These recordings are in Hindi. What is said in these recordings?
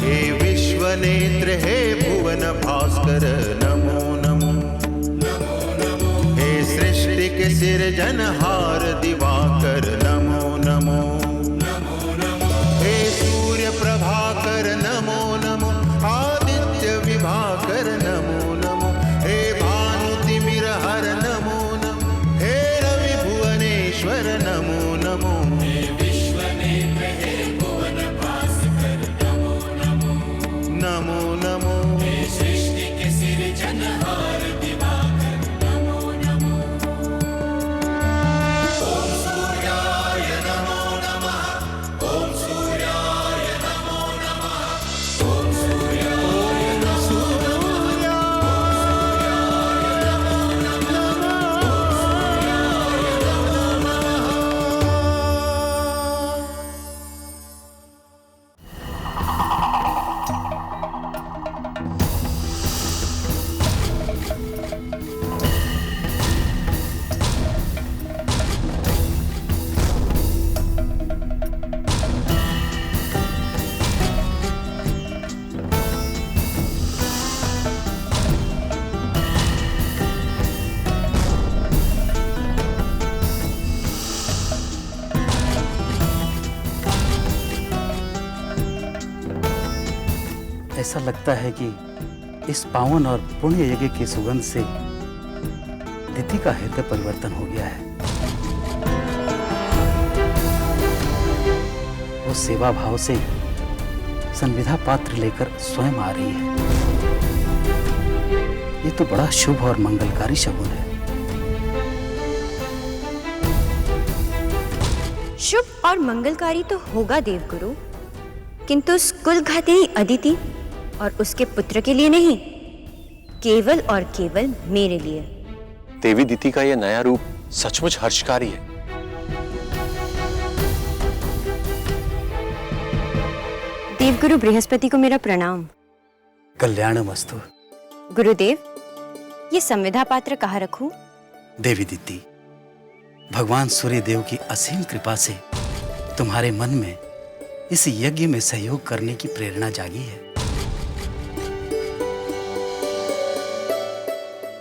हे विश्वनेत्र हे भुवन भास्कर नमो नमो। हे सृष्टि के सिरजनहार दिवाकर नमो नमो। हे सूर्य प्रभाकर नमो नमो। आदित्य विभाकर नमो नमो। हे भानुतिमिरहर नमो नमो। हे रवि भुवनेश्वर नमो नमो। हे विश्वनेत्र हे भुवन भास्कर नमो नमो। नमो नमो। हे सृष्टि के सिरजनहार दिवाकर नमो नमो। ओम सूर्याय नमो नमः। ओम सूर्याय नमो नमः। ओम सूर्याय नमो नमः। ऐसा लगता है कि इस पावन और पुण्य यज्ञ की सुगंध से दिति का हृदय परिवर्तन हो गया है। वो सेवा भाव से संविधा पात्र लेकर स्वयं आ रही है। ये तो बड़ा शुभ और मंगलकारी शगुन है। शुभ और मंगलकारी तो होगा देवगुरु, किंतु उस कुलघातिनी अदिति और उसके पुत्र के लिए नहीं, केवल और केवल मेरे लिए। देवी दिति का यह नया रूप सचमुच हर्षकारी है। देवगुरु बृहस्पति को मेरा प्रणाम। कल्याणमस्तु। गुरुदेव, ये संविधा पात्र कहाँ रखूं? देवी दिति, भगवान सूर्य देव की असीम कृपा से तुम्हारे मन में इस यज्ञ में सहयोग करने की प्रेरणा जागी है।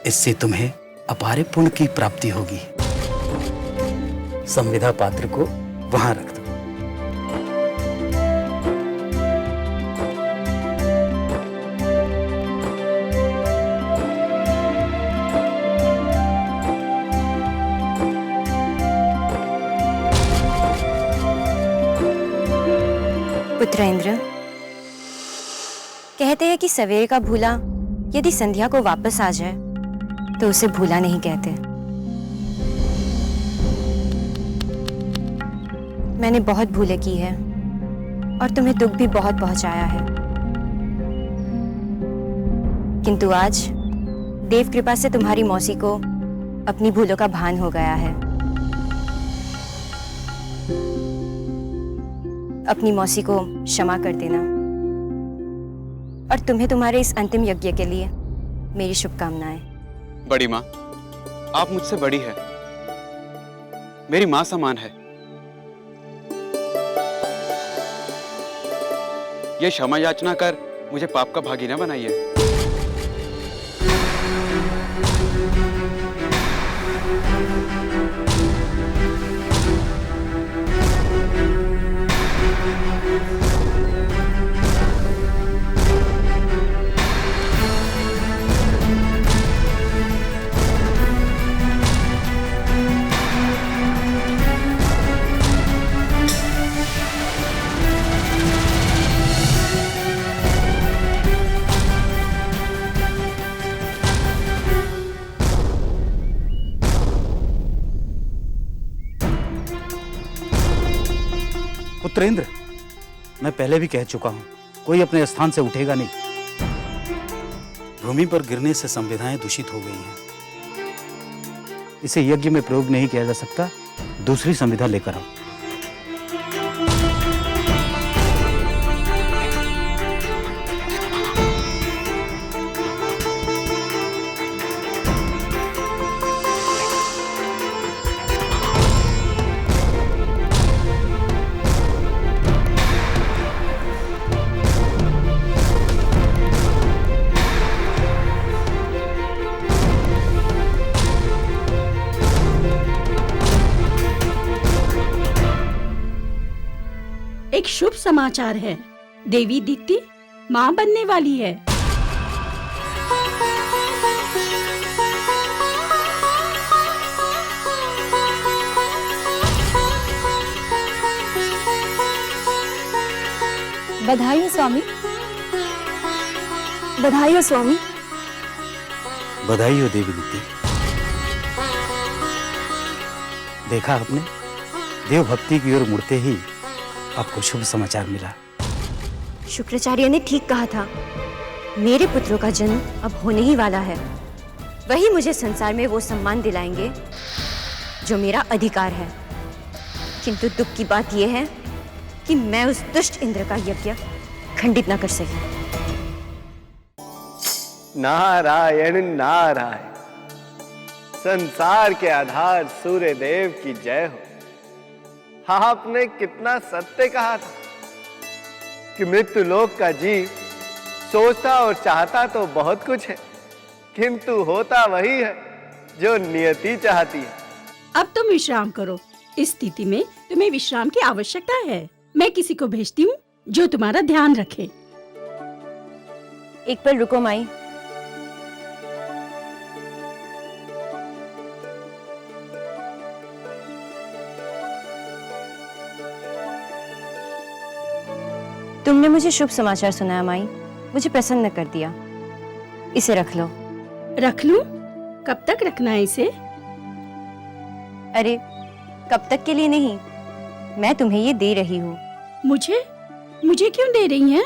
इससे तुम्हें अपार पुण्य की प्राप्ति होगी। संविधा पात्र को वहां रख दो। पुत्रेंद्र, कहते हैं कि सवेरे का भूला यदि संध्या को वापस आ जाए तो उसे भूला नहीं कहते। मैंने बहुत भूले की है और तुम्हें दुख भी बहुत पहुंचाया है, किंतु आज देव कृपा से तुम्हारी मौसी को अपनी भूलों का भान हो गया है। अपनी मौसी को क्षमा कर देना और तुम्हें तुम्हारे इस अंतिम यज्ञ के लिए मेरी शुभकामनाएं। बड़ी माँ, आप मुझसे बड़ी है, मेरी माँ समान है। ये क्षमा याचना कर मुझे पाप का भागी न बनाइए। पुत्रेंद्र, मैं पहले भी कह चुका हूं, कोई अपने स्थान से उठेगा नहीं। भूमि पर गिरने से संविधाएं दूषित हो गई हैं। इसे यज्ञ में प्रयोग नहीं किया जा सकता। दूसरी संविधा लेकर आओ। शुभ समाचार है। देवी दीप्ति माँ बनने वाली है। बधाई हो स्वामी, बधाई हो स्वामी। बधाई हो देवी दीप्ति। देखा आपने, देव भक्ति की ओर मुड़ते ही आपको शुभ समाचार मिला। शुक्राचार्य ने ठीक कहा था, मेरे पुत्रों का जन्म अब होने ही वाला है। वही मुझे संसार में वो सम्मान दिलाएंगे जो मेरा अधिकार है। किंतु दुख की बात यह है कि मैं उस दुष्ट इंद्र का यज्ञ खंडित न कर सकी। नारायण नारायण। संसार के आधार सूर्य देव की जय हो। आपने कितना सत्य कहा था कि मृत्यु लोक का जीव सोचता और चाहता तो बहुत कुछ है, किंतु होता वही है जो नियति चाहती है। अब तुम विश्राम करो। इस स्थिति में तुम्हें विश्राम की आवश्यकता है। मैं किसी को भेजती हूँ जो तुम्हारा ध्यान रखे। एक पल रुको माई। तुमने मुझे शुभ समाचार सुनाया माई, मुझे प्रसन्न कर दिया। इसे रख लो। रख लूं? कब तक रखना है इसे? अरे कब तक के लिए नहीं, मैं तुम्हें ये दे रही हूँ। मुझे? मुझे क्यों दे रही हैं?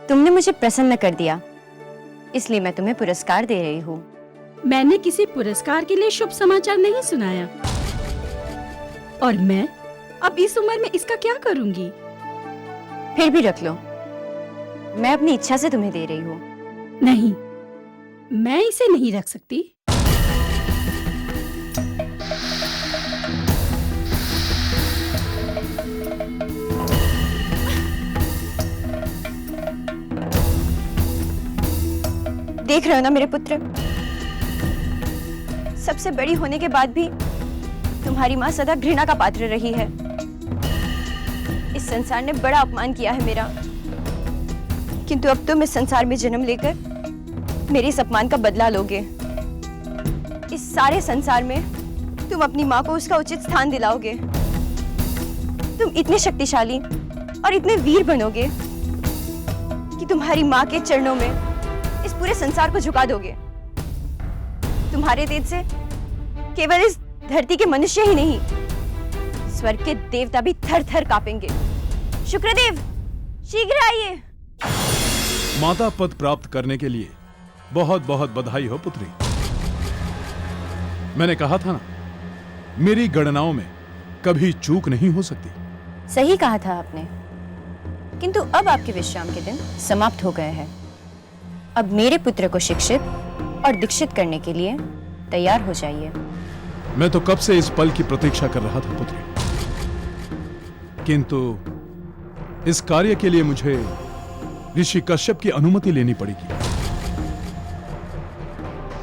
तुमने मुझे प्रसन्न कर दिया, इसलिए मैं तुम्हें पुरस्कार दे रही हूँ। मैंने किसी पुरस्कार के लिए शुभ समाचार नहीं सुनाया। और मैं अब इस उम्र में इसका क्या करूंगी? फिर भी रख लो, मैं अपनी इच्छा से तुम्हें दे रही हूँ। नहीं, मैं इसे नहीं रख सकती। देख रहे हो ना मेरे पुत्र, सबसे बड़ी होने के बाद भी तुम्हारी माँ सदा घृणा का पात्र रही है। इस संसार ने बड़ा अपमान किया है मेरा, किंतु अब तुम इस संसार में जन्म लेकर मेरे इस अपमान का बदला लोगे। इस सारे संसार में तुम अपनी माँ को उसका उचित स्थान दिलाओगे। तुम इतने शक्तिशाली और इतने वीर बनोगे कि तुम्हारी माँ के चरणों में इस पूरे संसार को झुका दोगे। तुम्हारे तेज से केवल इस धरती के मनुष्य ही नहीं, स्वर्ग के देवता भी थर थर कांपेंगे। शुक्रदेव, शीघ्र आइए। माता पद प्राप्त करने के लिए बहुत बहुत बधाई हो पुत्री। मैंने कहा था ना, मेरी गणनाओं में कभी चूक नहीं हो सकती। सही कहा था आपने, किंतु अब आपके विश्राम के दिन समाप्त हो गए हैं। अब मेरे पुत्र को शिक्षित और दीक्षित करने के लिए तैयार हो जाइए। मैं तो कब से इस पल की प्रतीक्षा कर रहा था पुत्री, किंतु इस कार्य के लिए मुझे ऋषि कश्यप की अनुमति लेनी पड़ेगी।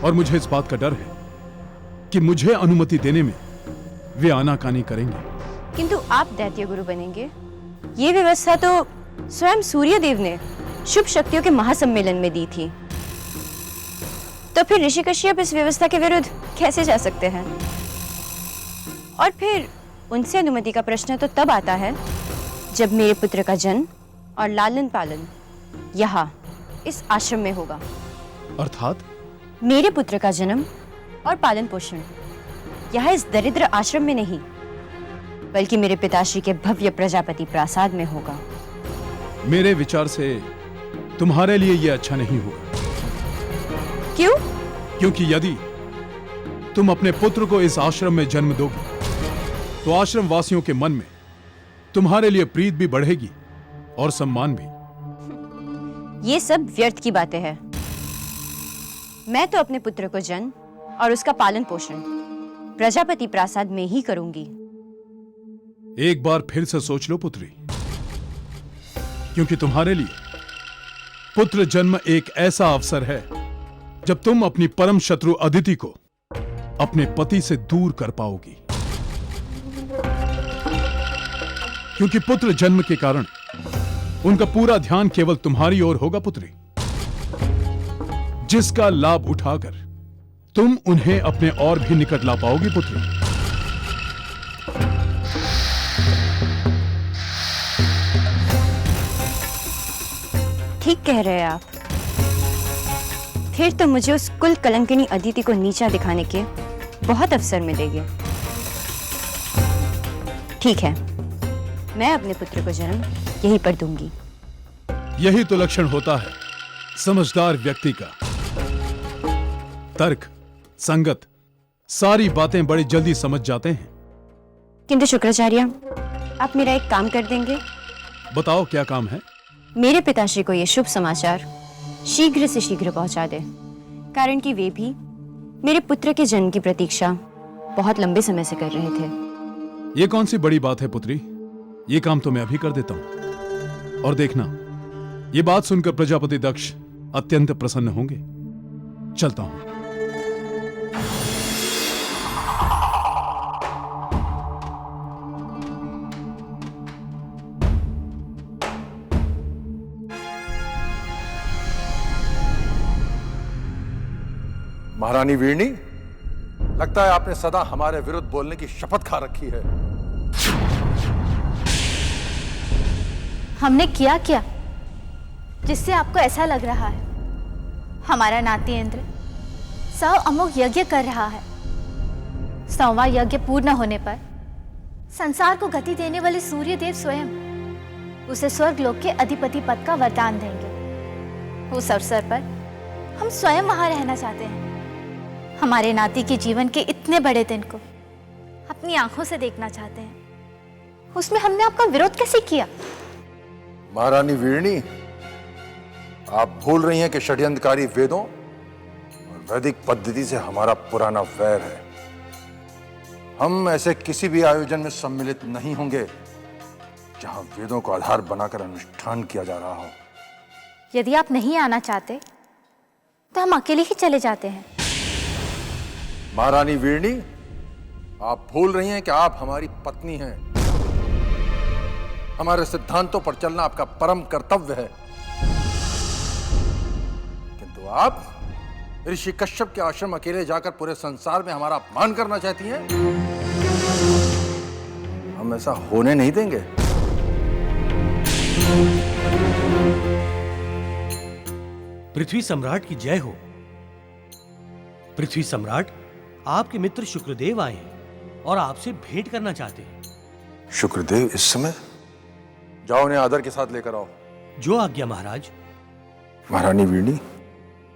और मुझे इस बात का डर है कि मुझे अनुमति देने में वे आनाकानी करेंगे। किंतु आप दैत्य गुरु बनेंगे, ये व्यवस्था तो स्वयं सूर्य देव ने शुभ शक्तियों के महासम्मेलन में दी थी। तो फिर ऋषि कश्यप इस व्यवस्था के विरुद्ध कैसे जा सकते हैं? और फिर उनसे अनुमति का प्रश्न तो तब आता है जब मेरे पुत्र का जन्म और लालन पालन यहाँ इस आश्रम में होगा। अर्थात? मेरे पुत्र का जन्म और पालन पोषण यहाँ इस दरिद्र आश्रम में नहीं, बल्कि मेरे पिताश्री के भव्य प्रजापति प्रासाद में होगा। मेरे विचार से तुम्हारे लिए यह अच्छा नहीं होगा। क्यों? क्योंकि यदि तुम अपने पुत्र को इस आश्रम में जन्म दोगी तो आश्रम वासियों के मन में तुम्हारे लिए प्रीत भी बढ़ेगी और सम्मान भी। ये सब व्यर्थ की बातें हैं। मैं तो अपने पुत्र को जन्म और उसका पालन पोषण प्रजापति प्रासाद में ही करूंगी। एक बार फिर से सोच लो पुत्री, क्योंकि तुम्हारे लिए पुत्र जन्म एक ऐसा अवसर है जब तुम अपनी परम शत्रु अदिति को अपने पति से दूर कर पाओगी। क्योंकि पुत्र जन्म के कारण उनका पूरा ध्यान केवल तुम्हारी ओर होगा पुत्री, जिसका लाभ उठाकर तुम उन्हें अपने और भी निकट ला पाओगी पुत्री। ठीक कह रहे हैं आप। फिर तो मुझे उस कुल कलंकिनी अदिति को नीचा दिखाने के बहुत अवसर मिलेंगे। ठीक है, मैं अपने पुत्र को जन्म यहीं पर दूंगी। यही तो लक्षण होता है समझदार व्यक्ति का। तर्क, संगत, सारी बातें बड़ी जल्दी समझ जाते हैं। किंतु शुक्राचार्य, आप मेरा एक काम कर देंगे? बताओ क्या काम है? मेरे पिताश्री को यह शुभ समाचार शीघ्र से शीघ्र पहुंचा दे, कारण कि वे भी मेरे पुत्र के जन्म की प्रतीक्षा बहुत लंबे समय से कर रहे थे। ये कौन सी बड़ी बात है पुत्री, ये काम तो मैं अभी कर देता हूं। और देखना, ये बात सुनकर प्रजापति दक्ष अत्यंत प्रसन्न होंगे। चलता हूं। महारानी वीरनी, लगता है आपने सदा हमारे विरुद्ध बोलने की शपथ खा रखी है। हमने किया क्या जिससे आपको ऐसा लग रहा है? हमारा नाती इंद्र 100 अमोघ यज्ञ कर रहा है। 100वां यज्ञ पूर्ण होने पर संसार को गति देने वाले सूर्य देव स्वयं उसे स्वर्गलोक के अधिपति पद का वरदान देंगे। उस अवसर पर हम स्वयं वहां रहना चाहते हैं। हमारे नाती के जीवन के इतने बड़े दिन को अपनी आंखों से देखना चाहते हैं। उसमें हमने आपका विरोध कैसे किया? महारानी वीरनी, आप भूल रही हैं कि षड्यंत्रकारी वेदों और वैदिक पद्धति से हमारा पुराना वैर है। हम ऐसे किसी भी आयोजन में सम्मिलित नहीं होंगे जहां वेदों को आधार बनाकर अनुष्ठान किया जा रहा हो। यदि आप नहीं आना चाहते तो हम अकेले ही चले जाते हैं। महारानी वीरनी, आप भूल रही हैं कि आप हमारी पत्नी हैं। हमारे सिद्धांतों पर चलना आपका परम कर्तव्य है। किंतु आप ऋषि कश्यप के आश्रम अकेले जाकर पूरे संसार में हमारा अपमान करना चाहती हैं। हम ऐसा होने नहीं देंगे। पृथ्वी सम्राट की जय हो। पृथ्वी सम्राट, आपके मित्र शुक्रदेव आए हैं और आपसे भेंट करना चाहते हैं। शुक्रदेव इस समय? जाओ उन्हें आदर के साथ लेकर आओ। जो आज्ञा महाराज। महारानी वीरनी,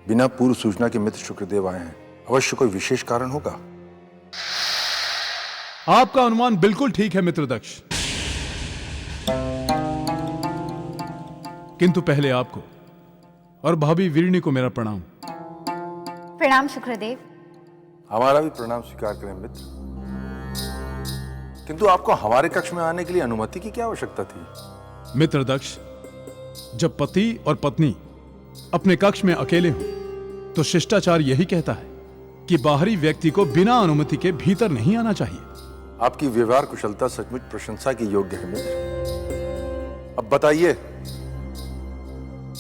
बिना पूर्व सूचना के मित्र शुक्रदेव आए हैं। अवश्य कोई विशेष कारण होगा। आपका अनुमान बिल्कुल ठीक है मित्र दक्ष, किंतु पहले आपको और भाभी वीरनी को मेरा प्रणाम। प्रणाम शुक्रदेव। हमारा भी प्रणाम स्वीकार करें मित्र। किंतु आपको हमारे कक्ष में आने के लिए अनुमति की क्या आवश्यकता थी? मित्र दक्ष, जब पति और पत्नी अपने कक्ष में अकेले हों तो शिष्टाचार यही कहता है कि बाहरी व्यक्ति को बिना अनुमति के भीतर नहीं आना चाहिए। आपकी व्यवहार कुशलता सचमुच प्रशंसा की योग्य है मित्र। अब बताइए,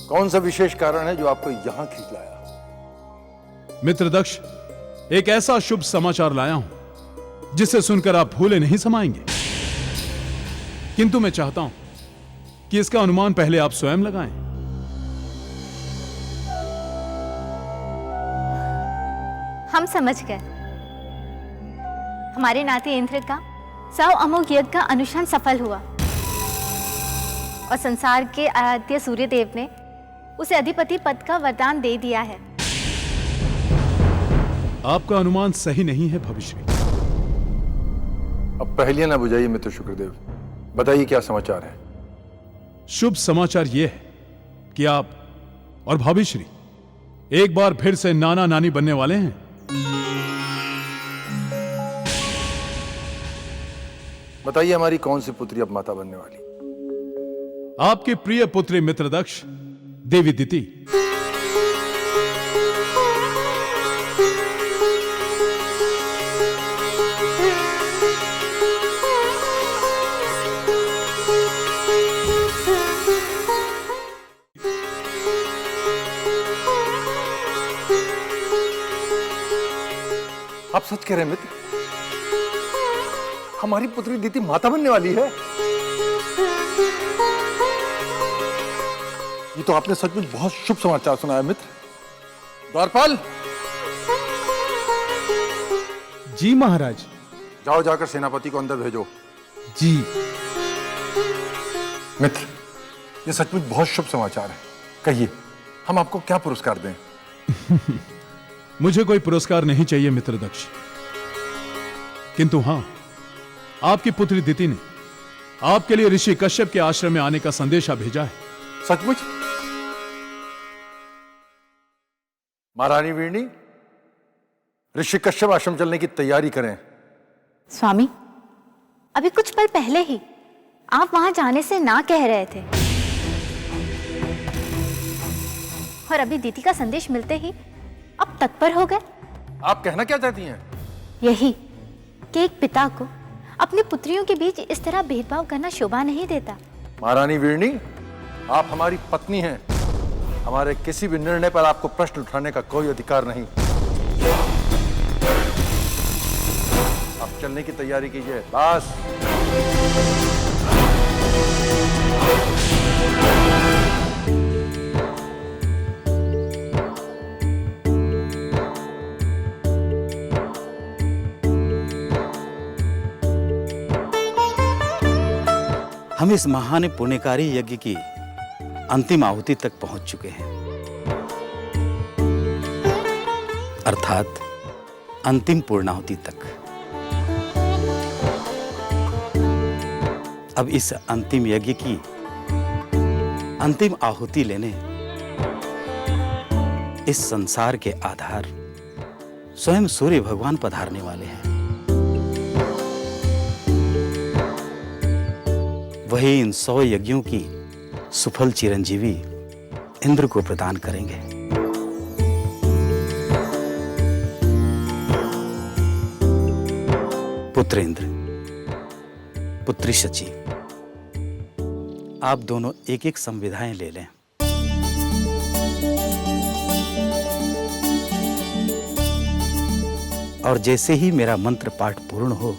कौन सा विशेष कारण है जो आपको यहां खींच लाया? मित्र दक्ष, एक ऐसा शुभ समाचार लाया हूं जिसे सुनकर आप भूले नहीं समाएंगे। किंतु मैं चाहता हूं कि इसका अनुमान पहले आप स्वयं लगाएं। हम समझ गए। हमारे नाती इंद्र का 100 अमोघ यज्ञ का अनुष्ठान सफल हुआ और संसार के आराध्य सूर्य देव ने उसे अधिपति पद का वरदान दे दिया है। आपका अनुमान सही नहीं है भविष्य। अब पहले ना बुझाइए मित्र शुक्रदेव, बताइए क्या समाचार है? शुभ समाचार यह है कि आप और भाभी श्री एक बार फिर से नाना नानी बनने वाले हैं। बताइए, हमारी कौन सी पुत्री अब माता बनने वाली? आपकी प्रिय पुत्री मित्रदक्ष देवी दिति। आप सच कह रहे हैं मित्र? हमारी पुत्री दीति माता बनने वाली है। ये तो आपने सचमुच बहुत शुभ समाचार सुनाया मित्र। द्वारपाल, जी महाराज। जाओ, जाकर सेनापति को अंदर भेजो। जी मित्र, ये सचमुच बहुत शुभ समाचार है। कहिए, हम आपको क्या पुरस्कार दें? मुझे कोई पुरस्कार नहीं चाहिए मित्रदक्ष, किंतु हां, आपकी पुत्री दिति ने आपके लिए ऋषि कश्यप के आश्रम में आने का संदेशा भेजा है। सचमुच? महारानी वीरणी, ऋषि कश्यप आश्रम चलने की तैयारी करें। स्वामी, अभी कुछ पल पहले ही आप वहां जाने से ना कह रहे थे, और अभी दीदी का संदेश मिलते ही अब तत्पर हो गए। आप कहना क्या चाहती हैं? यही कि एक पिता को अपनी पुत्रियों के बीच इस तरह भेदभाव करना शोभा नहीं देता। महारानी वीरणी, आप हमारी पत्नी हैं। हमारे किसी भी निर्णय पर आपको प्रश्न उठाने का कोई अधिकार नहीं। आप चलने की तैयारी कीजिए। बस। हम इस महान पुण्यकारी यज्ञ की अंतिम आहुति तक पहुंच चुके हैं, अर्थात अंतिम पूर्णाहुति तक। अब इस अंतिम यज्ञ की अंतिम आहुति लेने इस संसार के आधार स्वयं सूर्य भगवान पधारने वाले हैं। वही इन 100 यज्ञों की सुफल चिरंजीवी इंद्र को प्रदान करेंगे। पुत्र इंद्र, पुत्री शची, आप दोनों एक एक संविधाएं ले लें। और जैसे ही मेरा मंत्र पाठ पूर्ण हो,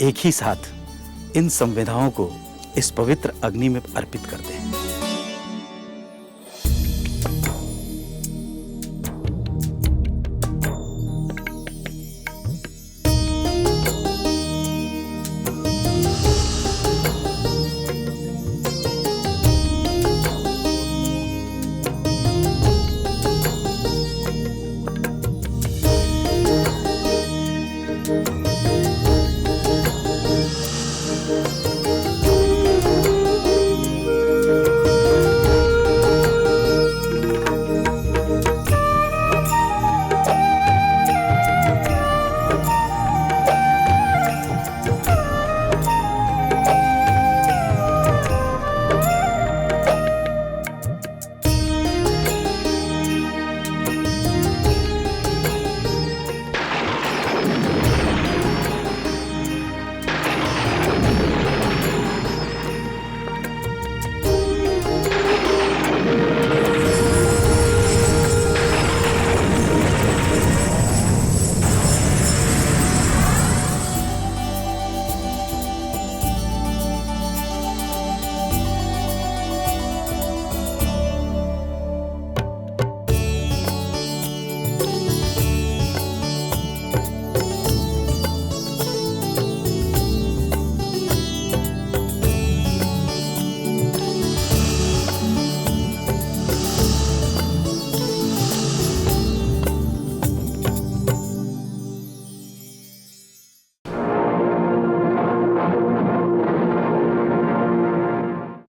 एक ही साथ इन संविधाओं को इस पवित्र अग्नि में अर्पित कर दें।